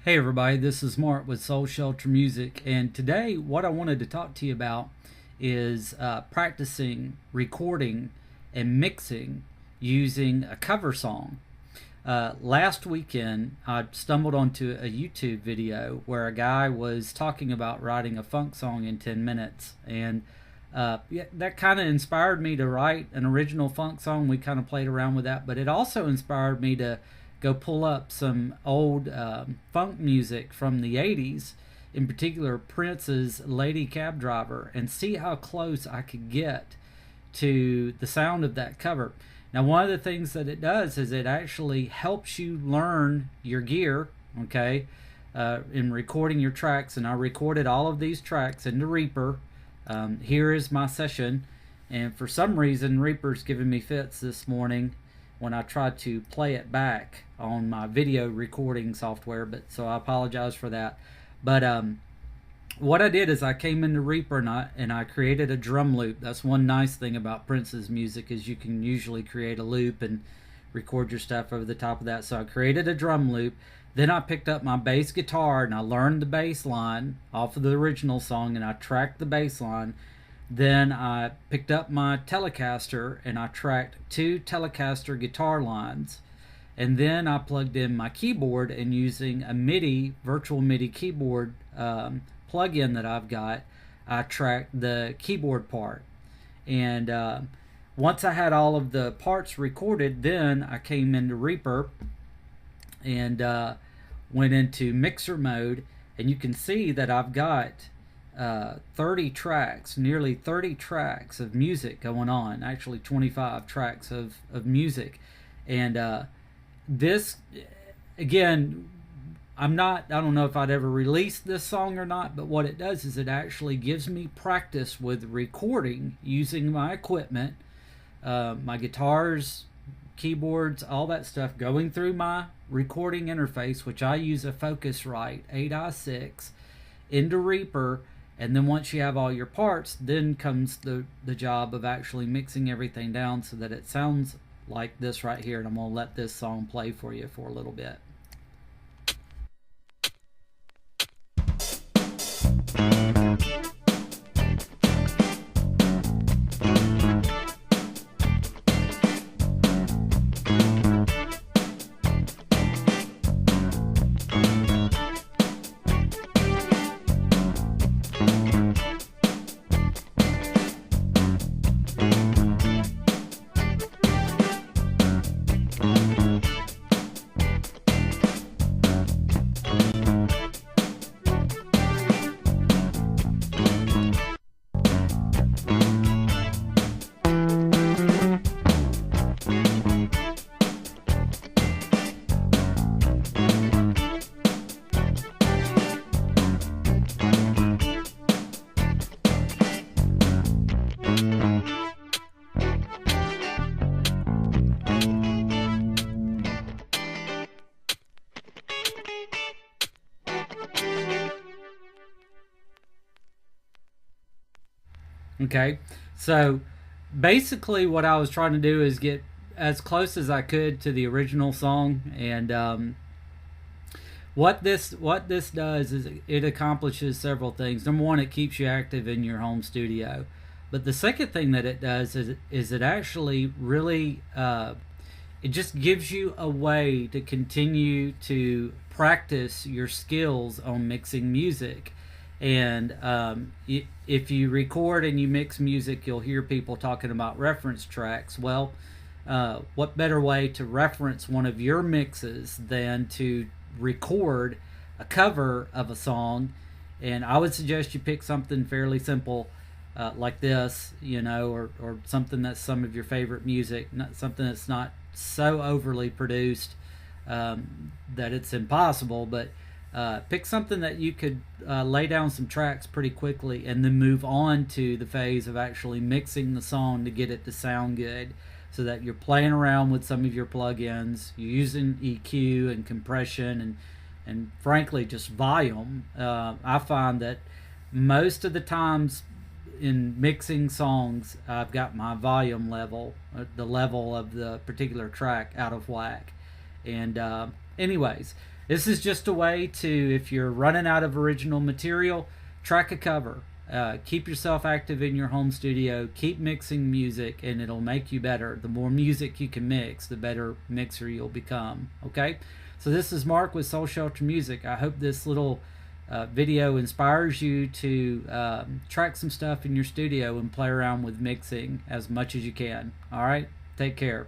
Hey everybody, this is Mark with Soul Shelter Music, and today what I wanted to talk to you about is practicing recording and mixing using a cover song. Last weekend, I stumbled onto a YouTube video where a guy was talking about writing a funk song in 10 minutes, and yeah, that kind of inspired me to write an original funk song. We kind of played around with that, but it also inspired me to go pull up some old funk music from the 80s, in particular Prince's Lady Cab Driver, and see how close I could get to the sound of that cover. Now, one of the things that it does is it actually helps you learn your gear, okay, in recording your tracks. And I recorded all of these tracks into Reaper. Here is my session, and for some reason, Reaper's giving me fits this morning when I tried to play it back on my video recording software, but so I apologize for that. But what I did is I came into Reaper and I created a drum loop. That's one nice thing about Prince's music, is you can usually create a loop and record your stuff over the top of that. So I created a drum loop. Then I picked up my bass guitar and I learned the bass line off of the original song, and I tracked the bass line. Then I picked up my Telecaster and I tracked two Telecaster guitar lines. And then I plugged in my keyboard, and using a MIDI, virtual MIDI keyboard plug-in that I've got, I tracked the keyboard part. And once I had all of the parts recorded, then I came into Reaper and went into mixer mode. And you can see that I've got 30 tracks, nearly 30 tracks of music going on, actually 25 tracks of music. And this, again, I don't know if I'd ever release this song or not, but what it does is it actually gives me practice with recording using my equipment, my guitars, keyboards, all that stuff, going through my recording interface, which I use a Focusrite 8i6, into Reaper. And then once you have all your parts, then comes the job of actually mixing everything down so that it sounds like this right here. And I'm going to let this song play for you for a little bit. Okay, so basically what I was trying to do is get as close as I could to the original song. And what this does is it accomplishes several things. Number one, it keeps you active in your home studio. But the second thing that it does is it actually really it just gives you a way to continue to practice your skills on mixing music. And if you record and you mix music, you'll hear people talking about reference tracks. Well, what better way to reference one of your mixes than to record a cover of a song? And I would suggest you pick something fairly simple like this, or something that's some of your favorite music, not something that's not so overly produced that it's impossible, but pick something that you could lay down some tracks pretty quickly, and then move on to the phase of actually mixing the song to get it to sound good, so that you're playing around with some of your plugins, you're using EQ and compression and frankly just volume. I find that most of the times in mixing songs, I've got my volume level, the level of the particular track, out of whack. And anyways, This is just a way to, if you're running out of original material, track a cover. Keep yourself active in your home studio. Keep mixing music, and it'll make you better. The more music you can mix, the better mixer you'll become. Okay? So this is Mark with Soul Shelter Music. I hope this little video inspires you to track some stuff in your studio and play around with mixing as much as you can. All right? Take care.